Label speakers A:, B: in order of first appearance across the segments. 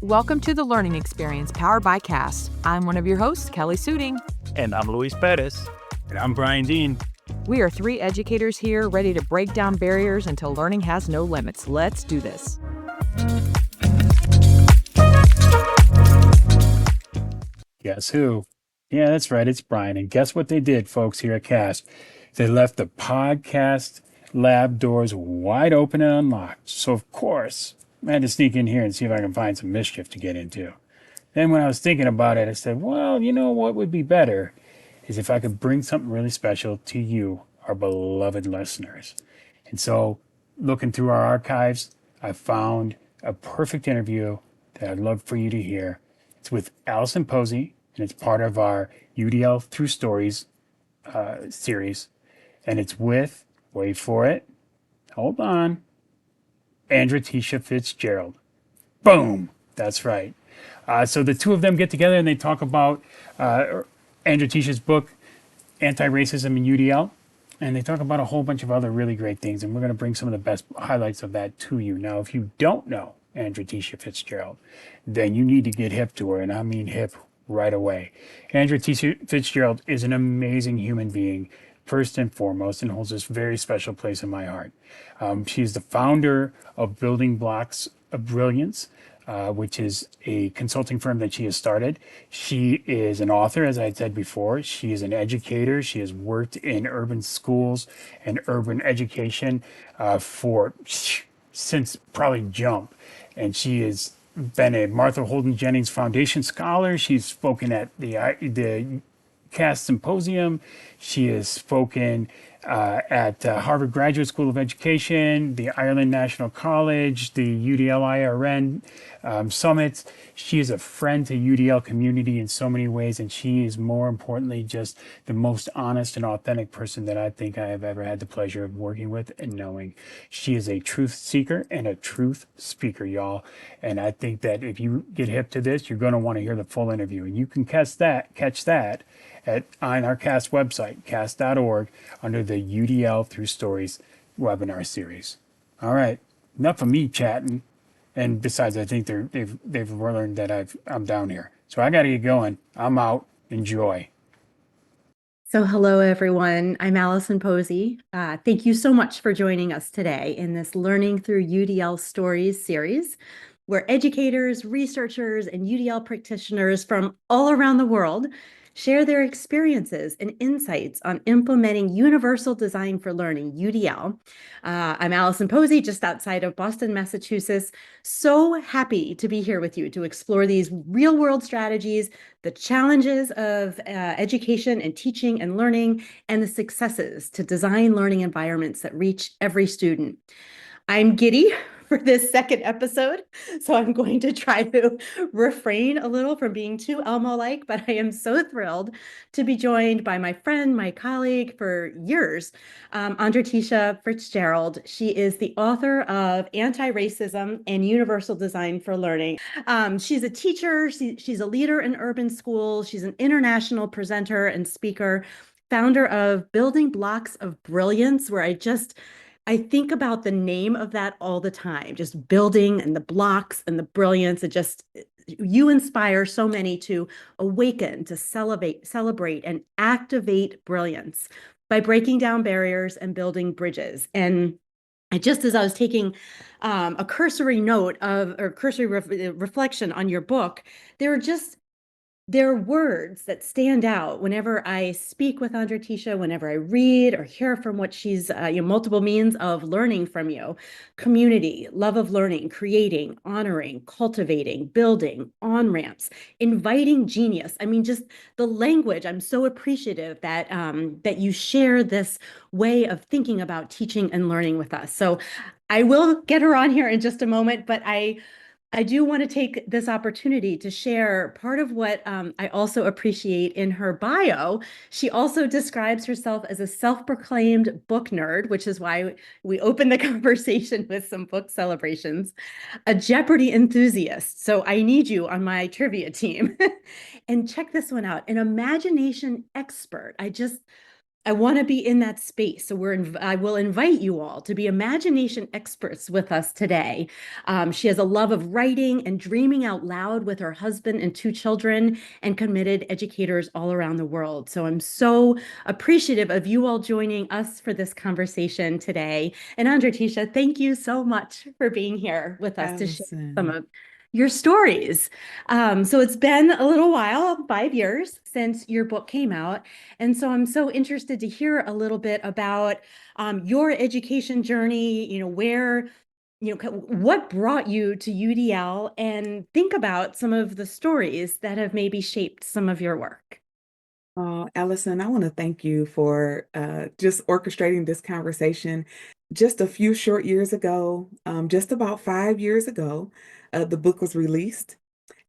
A: Welcome to the Learning Experience powered by CAST. I'm one of your hosts, Kelly Suding.
B: And I'm Luis Perez.
C: And I'm Brian Dean.
A: We are three educators here ready to break down barriers until learning has no limits. Let's do this.
C: Guess who? Yeah, that's right. It's Brian. And guess what they did, folks, here at CAST? They left the podcast lab doors wide open and unlocked. So, of course, I had to sneak in here and see if I can find some mischief to get into. Then when I was thinking about it, I said, well, you know what would be better is if I could bring something really special to you, our beloved listeners. And so, looking through our archives, I found a perfect interview that I'd love for you to hear. It's with Allison Posey, and it's part of our UDL Through Stories series. And it's with, wait for it, hold on, Andratesha Fritzgerald. Boom! That's right. So the two of them get together and they talk about Andratesha's book, Antiracism and UDL. And they talk about a whole bunch of other really great things. And we're going to bring some of the best highlights of that to you. Now, if you don't know Andratesha Fritzgerald, then you need to get hip to her. And I mean hip right away. Andratesha Fritzgerald is an amazing human being, first and foremost, and holds this very special place in my heart. She's the founder of Building Blocks of Brilliance, which is a consulting firm that she has started. She is an author, as I had said before. She is an educator. She has worked in urban schools and urban education since probably jump. And she has been a Martha Holden Jennings Foundation Scholar. She's spoken at the CAST Symposium. She has spoken at Harvard Graduate School of Education, the Ireland National College, the UDL-IRN summits. She is a friend to UDL community in so many ways, and she is, more importantly, just the most honest and authentic person that I think I have ever had the pleasure of working with and knowing. She is a truth seeker and a truth speaker, y'all. And I think that if you get hip to this, you're going to want to hear the full interview. And you can catch that on our CAST website, cast.org, under the UDL Through Stories webinar series. All right, enough of me chatting. And besides, I think they've learned that I'm down here. So I got to get going. I'm out. Enjoy.
D: So hello, everyone. I'm Allison Posey. Thank you so much for joining us today in this Learning Through UDL Stories series, where educators, researchers, and UDL practitioners from all around the world share their experiences and insights on implementing universal design for learning, UDL. I'm Allison Posey, just outside of Boston, Massachusetts. So happy to be here with you to explore these real-world strategies, the challenges of education and teaching and learning, and the successes to design learning environments that reach every student. I'm giddy for this second episode, so I'm going to try to refrain a little from being too Elmo-like, but I am so thrilled to be joined by my friend, my colleague for years, Andratesha Fritzgerald. She is the author of Antiracism and Universal Design for Learning. She's a teacher, she's a leader in urban schools, she's an international presenter and speaker, founder of Building Blocks of Brilliance, where I think about the name of that all the time, just building and the blocks and the brilliance. You inspire so many to awaken, to celebrate and activate brilliance by breaking down barriers and building bridges. And just as I was taking a cursory reflection on your book, there are words that stand out whenever I speak with Andratesha, whenever I read or hear from what she's, multiple means of learning from you: community, love of learning, creating, honoring, cultivating, building, on-ramps, inviting genius. I mean, just the language. I'm so appreciative that you share this way of thinking about teaching and learning with us. So I will get her on here in just a moment, but I do want to take this opportunity to share part of what I also appreciate in her bio. She also describes herself as a self-proclaimed book nerd, which is why we opened the conversation with some book celebrations, a Jeopardy enthusiast. So I need you on my trivia team. And check this one out, an imagination expert. I want to be in that space. So I will invite you all to be imagination experts with us today. She has a love of writing and dreaming out loud with her husband and 2 children, and committed educators all around the world. So I'm so appreciative of you all joining us for this conversation today. And Andratesha, thank you so much for being here with us to share some
E: Allison.
D: of your stories. So it's been a little while, 5 years since your book came out. And so I'm so interested to hear a little bit about your education journey, what brought you to UDL, and think about some of the stories that have maybe shaped some of your work.
E: Allison, I want to thank you for just orchestrating this conversation. Just a few short years ago, just about 5 years ago, the book was released.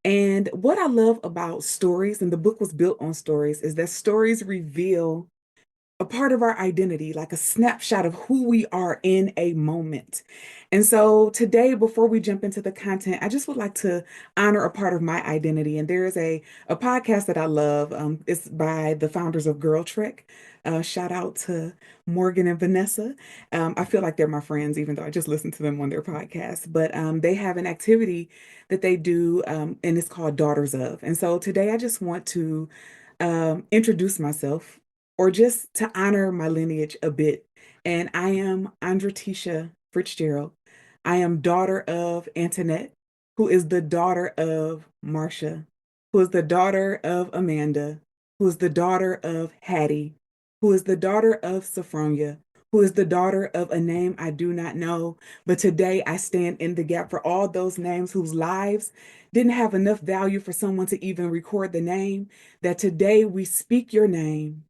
E: And what I love about stories, and the book was built on stories, is that stories reveal a part of our identity, like a snapshot of who we are in a moment. And so today, before we jump into the content, I just would like to honor a part of my identity. And there is a podcast that I love. It's by the founders of Girl Trek. Shout out to Morgan and Vanessa. I feel like they're my friends, even though I just listen to them on their podcast. But they have an activity that they do, and it's called Daughters of. And so today, I just want to introduce myself, or just to honor my lineage a bit. And I am Andratesha Fritzgerald. I am daughter of Antoinette, who is the daughter of Marcia, who is the daughter of Amanda, who is the daughter of Hattie, who is the daughter of Sophronia, who is the daughter of a name I do not know. But today I stand in the gap for all those names whose lives didn't have enough value for someone to even record the name, that today we speak your name.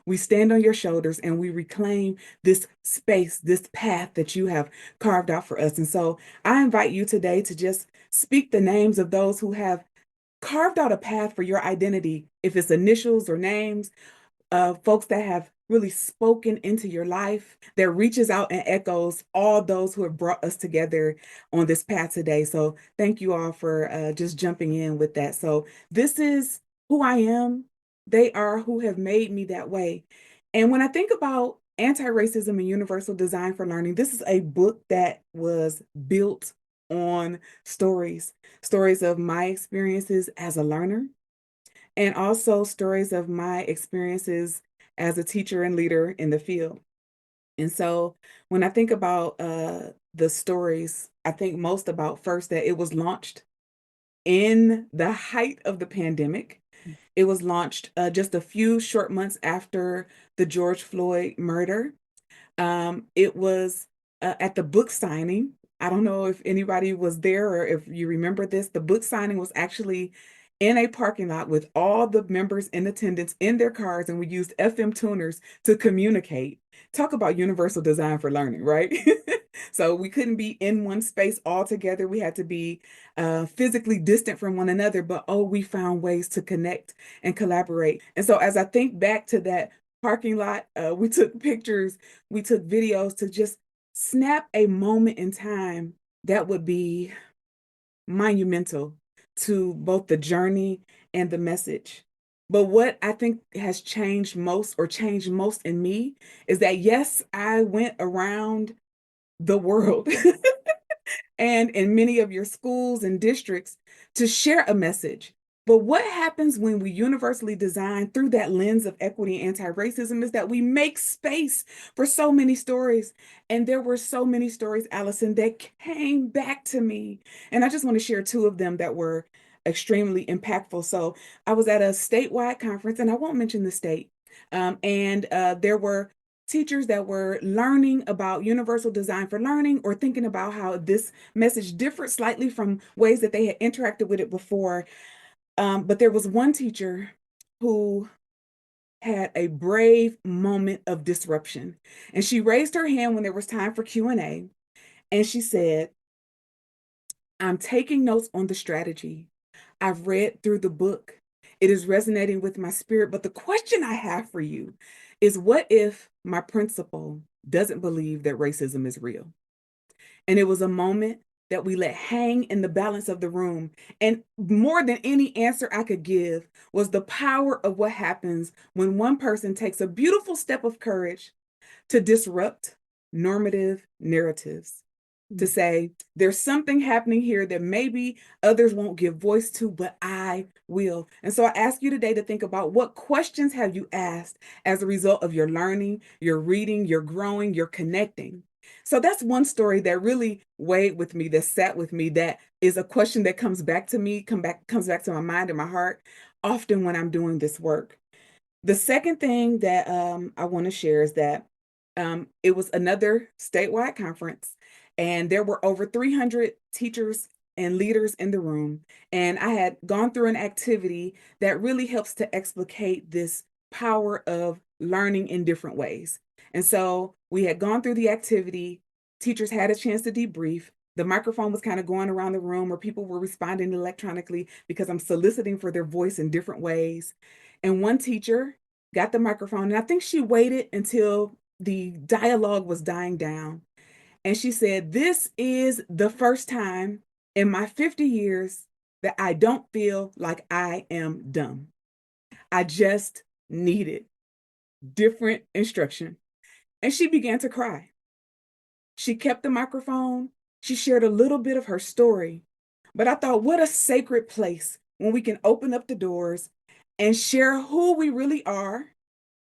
E: We stand on your shoulders and we reclaim this space, this path that you have carved out for us. And so I invite you today to just speak the names of those who have carved out a path for your identity, if it's initials or names, folks that have really spoken into your life, that reaches out and echoes all those who have brought us together on this path today. So thank you all for just jumping in with that. So this is who I am. They are who have made me that way. And when I think about Antiracism and Universal Design for Learning, this is a book that was built on stories of my experiences as a learner, and also stories of my experiences as a teacher and leader in the field. And so when I think about the stories, I think most about first that it was launched in the height of the pandemic. It was launched just a few short months after the George Floyd murder. It was at the book signing. I don't know if anybody was there or if you remember this. The book signing was actually in a parking lot with all the members in attendance in their cars, and we used FM tuners to communicate. Talk about universal design for learning, right? So we couldn't be in one space all together. We had to be physically distant from one another, but we found ways to connect and collaborate. And so as I think back to that parking lot, we took pictures, we took videos to just snap a moment in time that would be monumental to both the journey and the message. But what I think has changed most in me is that, yes, I went around the world and in many of your schools and districts to share a message. But what happens when we universally design through that lens of equity and anti-racism is that we make space for so many stories. And there were so many stories, Allison, that came back to me. And I just want to share two of them that were extremely impactful. So I was at a statewide conference, and I won't mention the state. And there were teachers that were learning about universal design for learning, or thinking about how this message differed slightly from ways that they had interacted with it before. But there was one teacher who had a brave moment of disruption. And she raised her hand when there was time for Q&A. And she said, "I'm taking notes on the strategy. I've read through the book. It is resonating with my spirit. But the question I have for you is, what if my principal doesn't believe that racism is real?" And it was a moment that we let hang in the balance of the room. And more than any answer I could give was the power of what happens when one person takes a beautiful step of courage to disrupt normative narratives, to say, there's something happening here that maybe others won't give voice to, but I will. And so I ask you today to think about, what questions have you asked as a result of your learning, your reading, your growing, your connecting? So that's one story that really weighed with me, that sat with me, that is a question that comes back to me, comes back to my mind and my heart often when I'm doing this work. The second thing that I want to share is that it was another statewide conference, and there were over 300 teachers and leaders in the room. And I had gone through an activity that really helps to explicate this power of learning in different ways. And so we had gone through the activity, teachers had a chance to debrief. The microphone was kind of going around the room where people were responding electronically because I'm soliciting for their voice in different ways. And one teacher got the microphone, and I think she waited until the dialogue was dying down. And she said, "This is the first time in my 50 years that I don't feel like I am dumb. I just needed different instruction." And she began to cry. She kept the microphone. She shared a little bit of her story. But I thought, what a sacred place when we can open up the doors and share who we really are,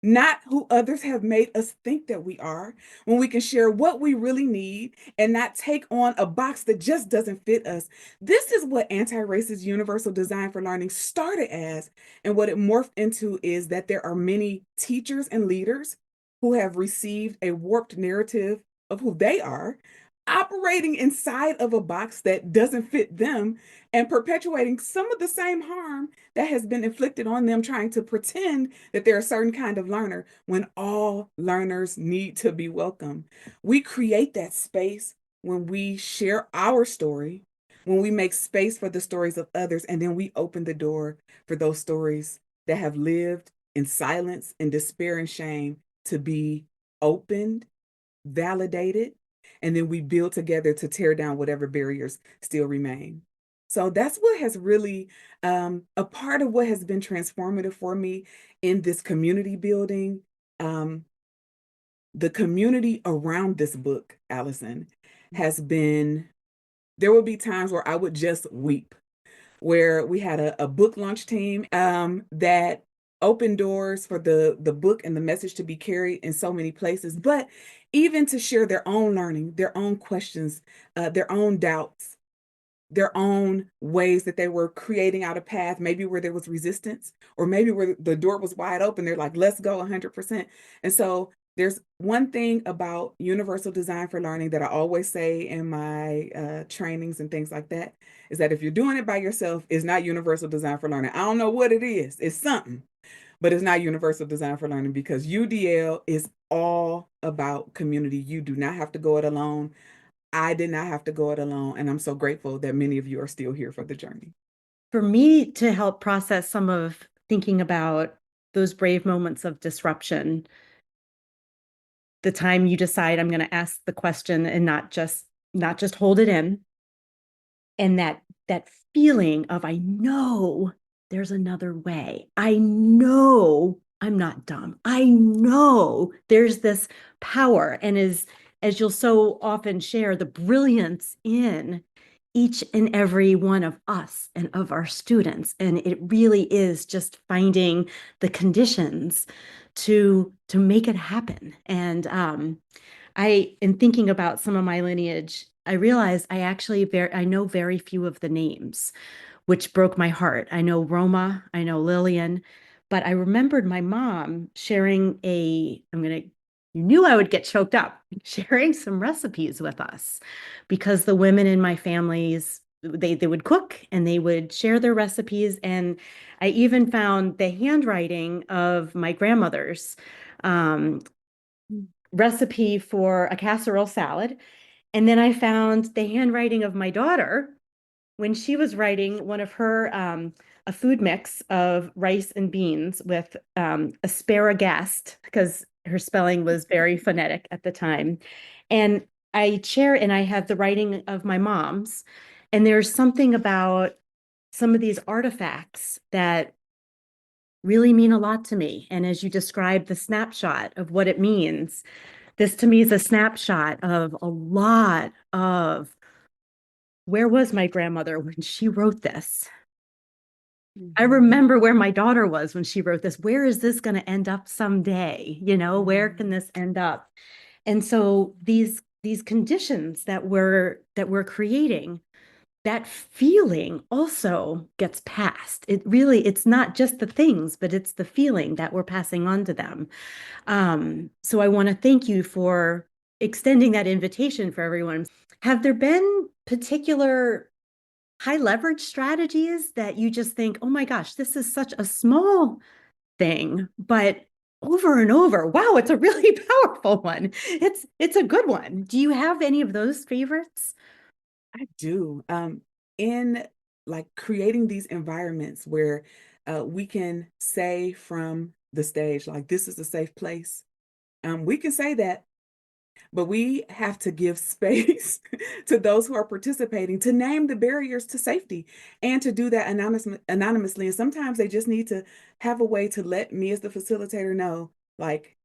E: not who others have made us think that we are, when we can share what we really need and not take on a box that just doesn't fit us. This is what anti-racist universal design for learning started as, and what it morphed into is that there are many teachers and leaders who have received a warped narrative of who they are, operating inside of a box that doesn't fit them and perpetuating some of the same harm that has been inflicted on them, trying to pretend that they're a certain kind of learner when all learners need to be welcome. We create that space when we share our story, when we make space for the stories of others, and then we open the door for those stories that have lived in silence and despair and shame to be opened, validated, and then we build together to tear down whatever barriers still remain. So that's what has really, a part of what has been transformative for me in this community building. The community around this book, Allison, has been, there will be times where I would just weep, where we had a book launch team that opened doors for the book and the message to be carried in so many places, but even to share their own learning, their own questions, their own doubts, their own ways that they were creating out a path, maybe where there was resistance, or maybe where the door was wide open. They're like, let's go 100%. And so there's one thing about universal design for learning that I always say in my trainings and things like that, is that if you're doing it by yourself, it's not universal design for learning. I don't know what it is. It's something, but it's not universal design for learning, because UDL is all about community. You do not have to go it alone. I did not have to go it alone. And I'm so grateful that many of you are still here for the journey.
D: For me to help process some of thinking about those brave moments of disruption, the time you decide I'm going to ask the question and not just hold it in, and that feeling of, I know there's another way. I know I'm not dumb. I know there's this power, and as you'll so often share, the brilliance in each and every one of us and of our students. And it really is just finding the conditions to make it happen. And in thinking about some of my lineage, I realized I know very few of the names, which broke my heart. I know Roma, I know Lillian, but I remembered my mom sharing you knew I would get choked up, sharing some recipes with us, because the women in my families, they would cook and they would share their recipes. And I even found the handwriting of my grandmother's recipe for a casserole salad. And then I found the handwriting of my daughter when she was writing one of her, a food mix of rice and beans with asparagus, because her spelling was very phonetic at the time. And I chair and I have the writing of my mom's, and there's something about some of these artifacts that really mean a lot to me. And as you describe the snapshot of what it means, this to me is a snapshot of a lot of where was my grandmother when she wrote this? I remember where my daughter was when she wrote this. Where is this going to end up someday? Where can this end up? And so these conditions that we're creating, that feeling also gets passed. It's not just the things, but it's the feeling that we're passing on to them. So I want to thank you for extending that invitation for everyone. Have there been particular high leverage strategies that you just think, oh my gosh, this is such a small thing, but over and over, wow, it's a really powerful one. It's a good one. Do you have any of those favorites?
E: I do. In like creating these environments where we can say from the stage, like, this is a safe place. We can say that, but we have to give space to those who are participating to name the barriers to safety and to do that anonymously. And sometimes they just need to have a way to let me as the facilitator know, like,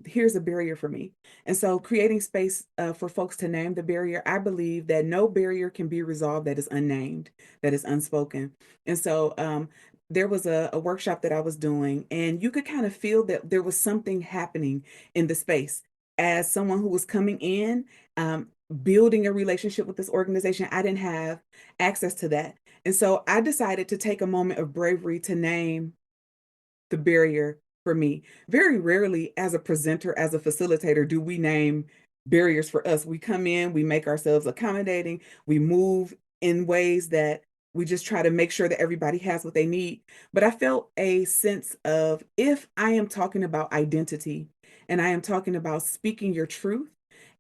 E: here's a barrier for me. And so creating space for folks to name the barrier, I believe that no barrier can be resolved that is unnamed, that is unspoken. And so there was a workshop that I was doing, and you could kind of feel that there was something happening in the space. As someone who was coming in, building a relationship with this organization, I didn't have access to that. And so I decided to take a moment of bravery to name the barrier for me. Very rarely, as a presenter, as a facilitator, do we name barriers for us. We come in, we make ourselves accommodating, we move in ways that we just try to make sure that everybody has what they need. But I felt a sense of, if I am talking about identity and I am talking about speaking your truth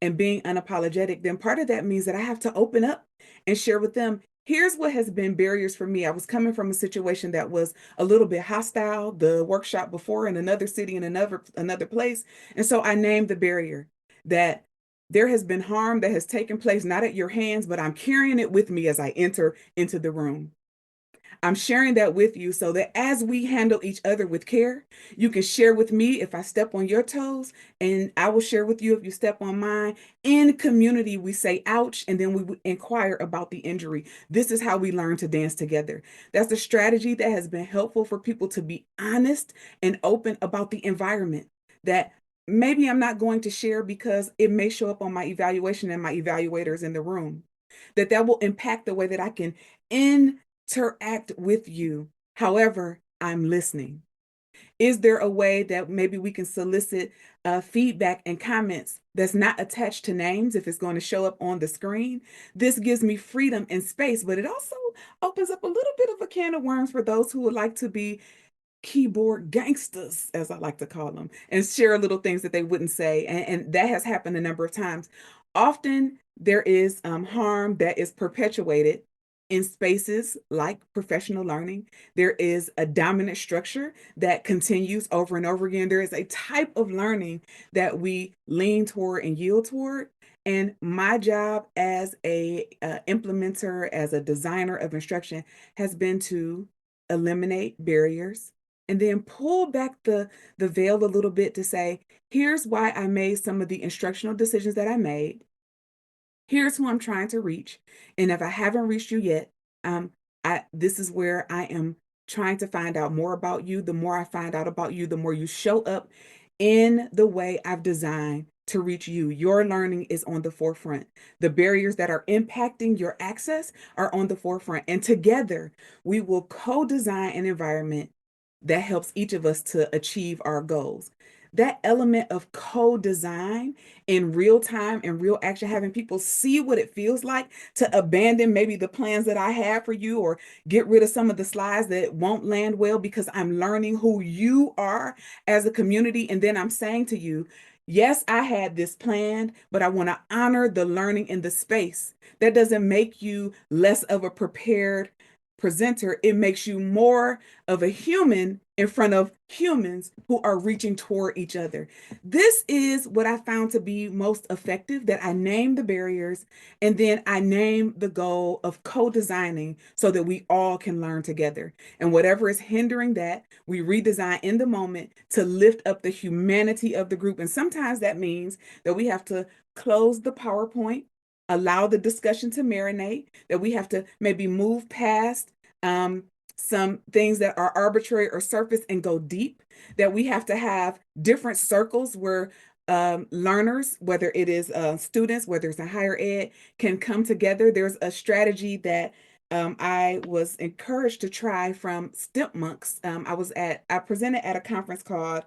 E: and being unapologetic, then part of that means that I have to open up and share with them, here's what has been barriers for me. I was coming from a situation that was a little bit hostile, the workshop before in another city, in another place. And so I named the barrier, that there has been harm that has taken place, not at your hands, but I'm carrying it with me as I enter into the room. I'm sharing that with you so that as we handle each other with care, you can share with me if I step on your toes, and I will share with you if you step on mine. In community, we say ouch, and then we inquire about the injury. This is how we learn to dance together. That's a strategy that has been helpful for people to be honest and open about the environment that maybe I'm not going to share because it may show up on my evaluation and my evaluators in the room. That will impact the way that I can interact with you. However, I'm listening. Is there a way that maybe we can solicit feedback and comments that's not attached to names if it's going to show up on the screen? This gives me freedom and space, but it also opens up a little bit of a can of worms for those who would like to be keyboard gangsters, as I like to call them, and share little things that they wouldn't say. And that has happened a number of times. Often there is harm that is perpetuated in spaces like professional learning. There is a dominant structure that continues over and over again. There is a type of learning that we lean toward and yield toward. And my job as a implementer, as a designer of instruction, has been to eliminate barriers and then pull back the veil a little bit to say, here's why I made some of the instructional decisions that I made. Here's who I'm trying to reach. And if I haven't reached you yet, this is where I am trying to find out more about you. The more I find out about you, the more you show up in the way I've designed to reach you. Your learning is on the forefront. The barriers that are impacting your access are on the forefront. And together, we will co-design an environment that helps each of us to achieve our goals. That element of co-design in real time and real action, having people see what it feels like to abandon maybe the plans that I have for you, or get rid of some of the slides that won't land well because I'm learning who you are as a community. And then I'm saying to you, yes, I had this planned, but I want to honor the learning in the space. That doesn't make you less of a prepared presenter. It makes you more of a human in front of humans who are reaching toward each other. This is what I found to be most effective, that I name the barriers and then I name the goal of co-designing so that we all can learn together. And whatever is hindering that, we redesign in the moment to lift up the humanity of the group. And sometimes that means that we have to close the PowerPoint, allow the discussion to marinate, that we have to maybe move past some things that are arbitrary or surface and go deep, that we have to have different circles where learners, whether it is students, whether it's a higher ed, can come together. There's a strategy that I was encouraged to try from Monks. I presented at a conference called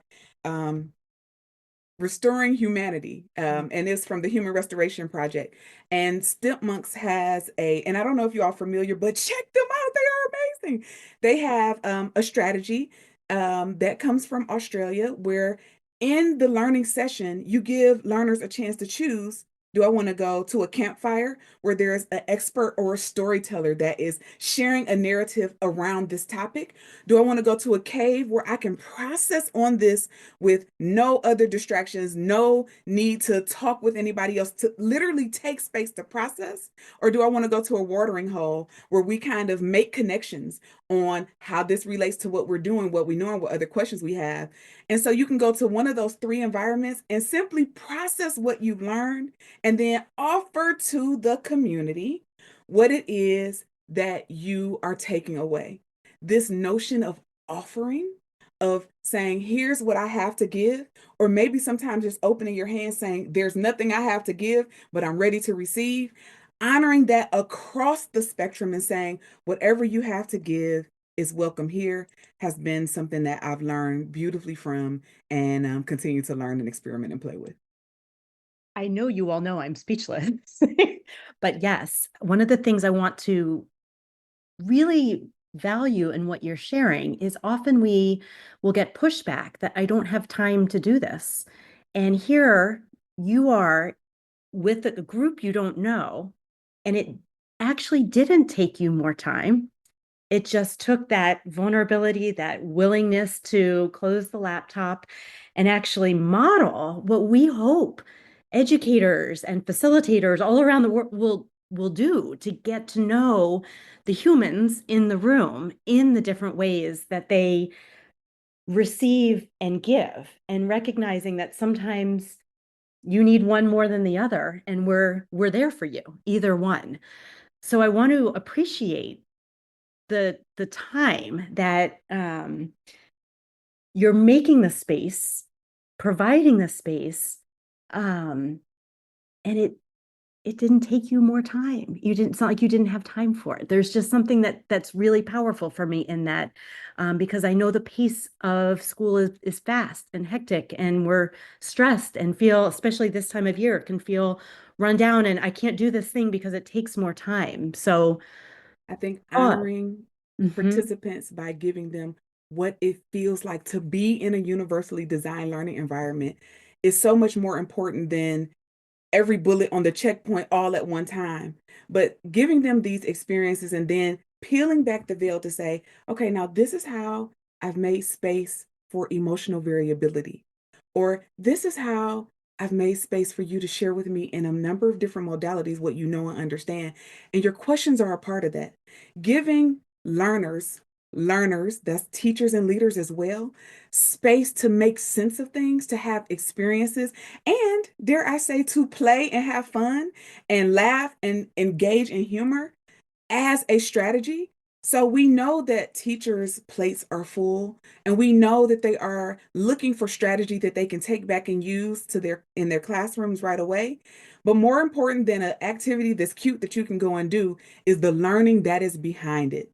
E: Restoring Humanity, and it's from the Human Restoration Project. And Monks has and I don't know if you all are familiar, but check them out. They are amazing. They have a strategy that comes from Australia where in the learning session, you give learners a chance to choose. Do I want to go to a campfire where there's an expert or a storyteller that is sharing a narrative around this topic? Do I want to go to a cave where I can process on this with no other distractions, no need to talk with anybody else, to literally take space to process? Or do I want to go to a watering hole where we kind of make connections on how this relates to what we're doing, what we know, and what other questions we have? And so you can go to one of those three environments and simply process what you've learned and then offer to the community what it is that you are taking away. This notion of offering, of saying, here's what I have to give, or maybe sometimes just opening your hand saying, there's nothing I have to give, but I'm ready to receive. Honoring that across the spectrum and saying, whatever you have to give is welcome here, has been something that I've learned beautifully from and continue to learn and experiment and play with.
D: I know you all know I'm speechless. But yes, one of the things I want to really value in what you're sharing is often we will get pushback that I don't have time to do this. And here you are with a group you don't know, and it actually didn't take you more time. It just took that vulnerability, that willingness to close the laptop and actually model what we hope educators and facilitators all around the world will do to get to know the humans in the room in the different ways that they receive and give, and recognizing that sometimes you need one more than the other, and we're there for you, either one. So I want to appreciate the time that you're making the space, providing the space, and it didn't take you more time. It's not like you didn't have time for it. There's just something that's really powerful for me in that, because I know the pace of school is fast and hectic, and we're stressed and feel, especially this time of year, can feel run down, and I can't do this thing because it takes more time. So,
E: I think
D: oh,
E: honoring
D: mhm.
E: participants by giving them what it feels like to be in a universally designed learning environment is so much more important than every bullet on the checkpoint all at one time. But giving them these experiences and then peeling back the veil to say, okay, now this is how I've made space for emotional variability, or this is how I've made space for you to share with me in a number of different modalities what you know and understand. And your questions are a part of that. Giving learners, that's teachers and leaders as well, space to make sense of things, to have experiences, and dare I say, to play and have fun and laugh and engage in humor as a strategy. So we know that teachers' plates are full, and we know that they are looking for strategy that they can take back and use in their classrooms right away. But more important than an activity that's cute that you can go and do is the learning that is behind it.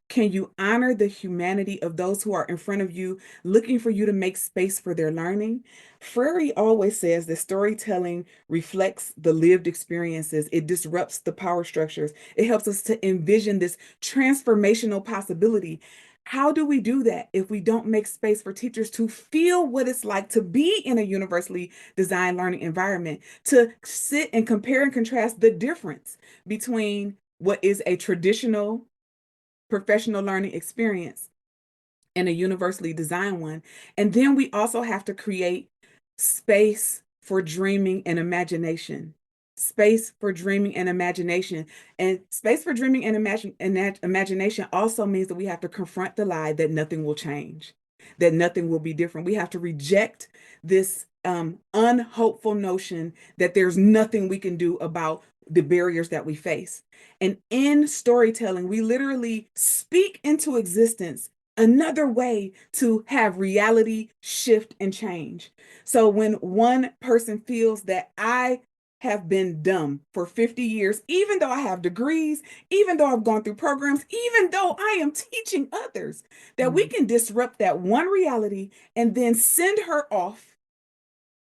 E: Can you honor the humanity of those who are in front of you, looking for you to make space for their learning? Freire always says that storytelling reflects the lived experiences. It disrupts the power structures. It helps us to envision this transformational possibility. How do we do that if we don't make space for teachers to feel what it's like to be in a universally designed learning environment, to sit and compare and contrast the difference between what is a traditional professional learning experience and a universally designed one. And then we also have to create space for dreaming and imagination. Space for dreaming and imagination. And space for dreaming and imagination also means that we have to confront the lie that nothing will change, that nothing will be different. We have to reject this unhopeful notion that there's nothing we can do about the barriers that we face. And in storytelling, we literally speak into existence another way to have reality shift and change. So when one person feels that I have been dumb for 50 years, even though I have degrees, even though I've gone through programs, even though I am teaching others, that we can disrupt that one reality and then send her off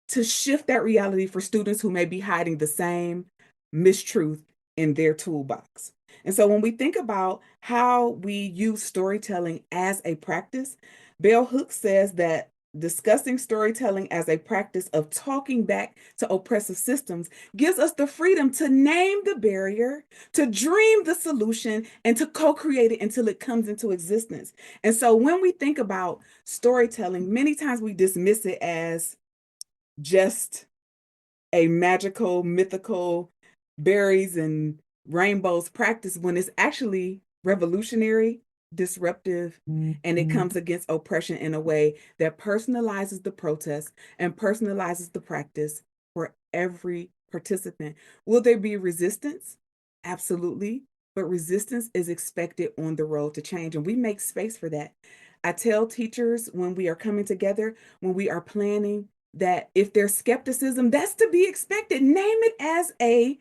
E: to shift that reality for students who may be hiding the same mistruth in their toolbox. And so when we think about how we use storytelling as a practice, Bell Hooks says that discussing storytelling as a practice of talking back to oppressive systems gives us the freedom to name the barrier, to dream the solution, and to co-create it until it comes into existence. And so when we think about storytelling, many times we dismiss it as just a magical, mythical berries and rainbows practice, when it's actually revolutionary, disruptive, and it comes against oppression in a way that personalizes the protest and personalizes the practice for every participant. Will there be resistance? Absolutely. But resistance is expected on the road to change, and we make space for that. I tell teachers when we are coming together, when we are planning, that if there's skepticism, that's to be expected. Name it as a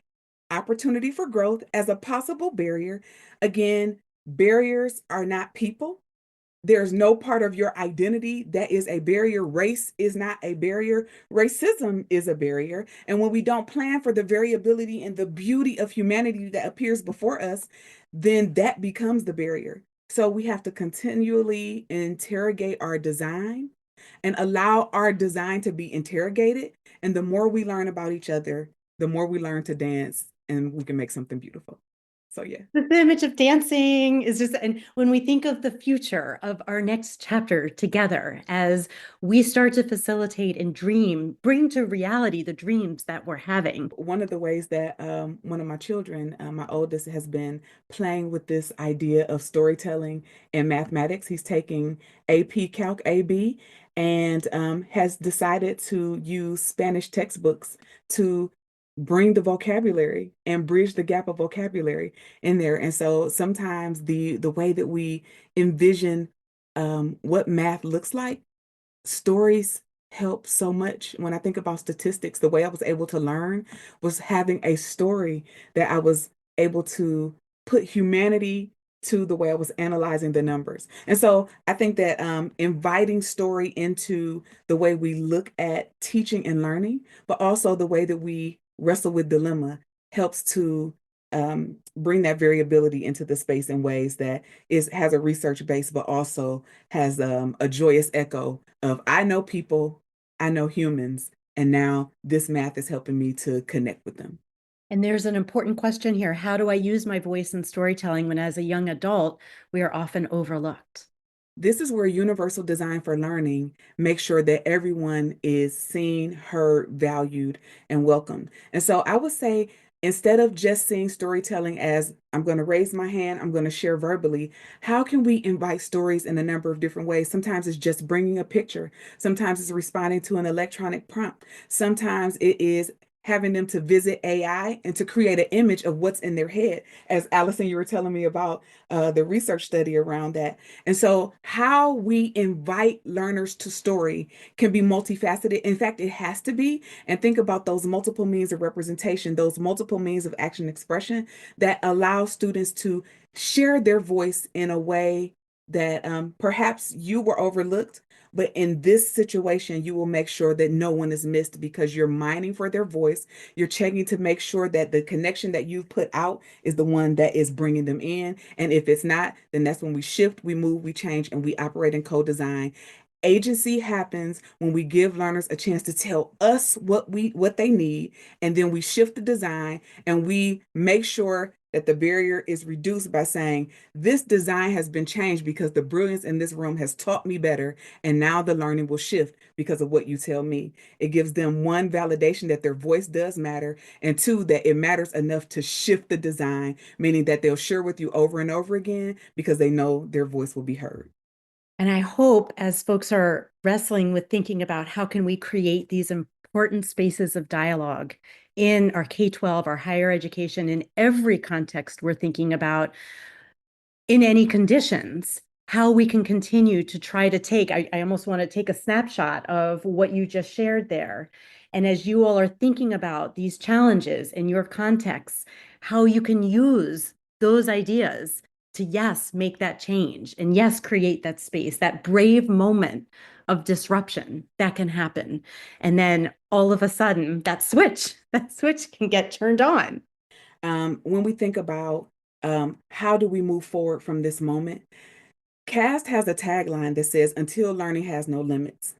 E: opportunity for growth, as a possible barrier. Again, barriers are not people. There's no part of your identity that is a barrier. Race is not a barrier. Racism is a barrier. And when we don't plan for the variability and the beauty of humanity that appears before us, then that becomes the barrier. So we have to continually interrogate our design and allow our design to be interrogated. And the more we learn about each other, the more we learn to dance, and we can make something beautiful. So yeah.
D: The image of dancing is just, and when we think of the future of our next chapter together, as we start to facilitate and dream, bring to reality the dreams that we're having.
E: One of the ways that one of my children, my oldest, has been playing with this idea of storytelling in mathematics. He's taking AP Calc AB and has decided to use Spanish textbooks to bring the vocabulary and bridge the gap of vocabulary in there. And so sometimes the way that we envision what math looks like, stories help so much. When I think about statistics, the way I was able to learn was having a story that I was able to put humanity to the way I was analyzing the numbers. And so I think that inviting story into the way we look at teaching and learning, but also the way that we wrestle with dilemma, helps to bring that variability into the space in ways that has a research base, but also has a joyous echo of I know people, I know humans, and now this math is helping me to connect with them.
D: And there's an important question here. How do I use my voice in storytelling when, as a young adult, we are often overlooked?
E: This is where universal design for learning makes sure that everyone is seen, heard, valued, and welcomed. And so I would say, instead of just seeing storytelling as I'm going to raise my hand, I'm going to share verbally, how can we invite stories in a number of different ways? Sometimes it's just bringing a picture. Sometimes it's responding to an electronic prompt. Sometimes it is having them to visit AI and to create an image of what's in their head. As Allison, you were telling me about the research study around that. And so how we invite learners to story can be multifaceted. In fact, it has to be. And think about those multiple means of representation, those multiple means of action expression that allow students to share their voice in a way that perhaps you were overlooked, but in this situation, you will make sure that no one is missed because you're mining for their voice. You're checking to make sure that the connection that you've put out is the one that is bringing them in. And if it's not, then that's when we shift, we move, we change, and we operate in co-design. Agency happens when we give learners a chance to tell us what they need, and then we shift the design and we make sure that the barrier is reduced by saying, this design has been changed because the brilliance in this room has taught me better, and now the learning will shift because of what you tell me. It gives them one, validation that their voice does matter, and two, that it matters enough to shift the design, meaning that they'll share with you over and over again because they know their voice will be heard.
D: And I hope as folks are wrestling with thinking about how can we create these important spaces of dialogue in our K-12, our higher education, in every context we're thinking about, in any conditions, how we can continue to try to take, I almost want to take a snapshot of what you just shared there. And as you all are thinking about these challenges in your contexts, how you can use those ideas to, yes, make that change, and yes, create that space, that brave moment of disruption that can happen. And then all of a sudden that switch can get turned on.
E: When we think about how do we move forward from this moment, CAST has a tagline that says, until learning has no limits.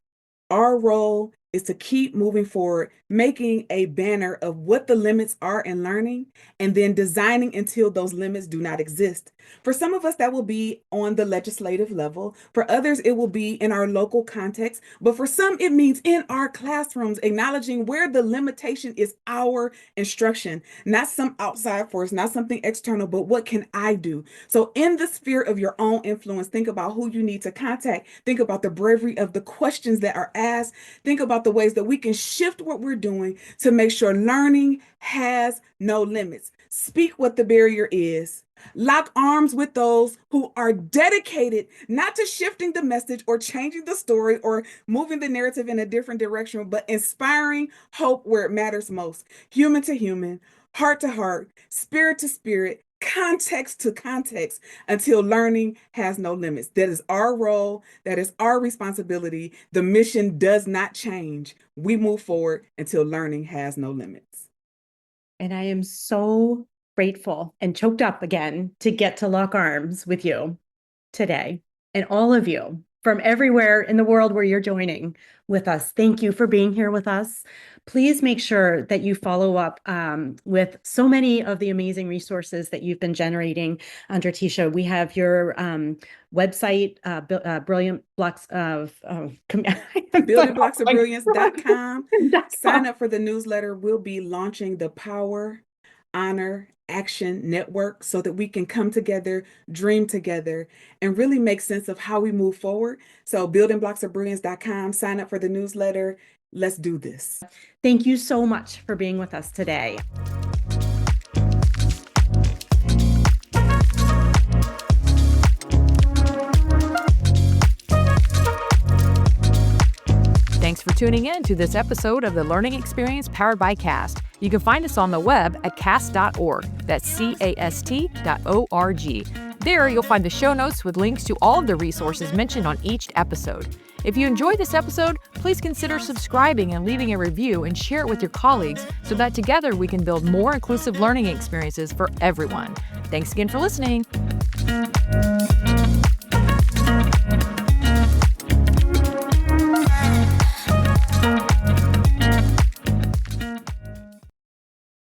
E: Our role is to keep moving forward, making a banner of what the limits are in learning, and then designing until those limits do not exist. For some of us, that will be on the legislative level. For others, it will be in our local context. But for some, it means in our classrooms, acknowledging where the limitation is our instruction, not some outside force, not something external, but what can I do? So in the sphere of your own influence, think about who you need to contact. Think about the bravery of the questions that are asked. Think about the ways that we can shift what we're doing to make sure learning has no limits. Speak what the barrier is. Lock arms with those who are dedicated not to shifting the message or changing the story or moving the narrative in a different direction, but inspiring hope where it matters most. Human to human, heart to heart, spirit to spirit, context to context, until learning has no limits. That is our role. That is our responsibility. The mission does not change. We move forward until learning has no limits.
D: And I am so grateful and choked up again to get to lock arms with you today, and all of you from everywhere in the world where you're joining with us. Thank you for being here with us. Please make sure that you follow up with so many of the amazing resources that you've been generating. Andratesha, we have your website, Brilliant Blocks of
E: BuildingBlocksOfBrilliance.com. Sign up for the newsletter. We'll be launching the Power, Honor, Action Network so that we can come together, dream together, and really make sense of how we move forward. So BuildingBlocksOfBrilliance.com, sign up for the newsletter. Let's do this.
D: Thank you so much for being with us today.
A: Thanks for tuning in to this episode of the Learning Experience powered by CAST. You can find us on the web at cast.org. That's CAST.org. There, you'll find the show notes with links to all of the resources mentioned on each episode. If you enjoyed this episode, please consider subscribing and leaving a review, and share it with your colleagues so that together we can build more inclusive learning experiences for everyone. Thanks again for listening.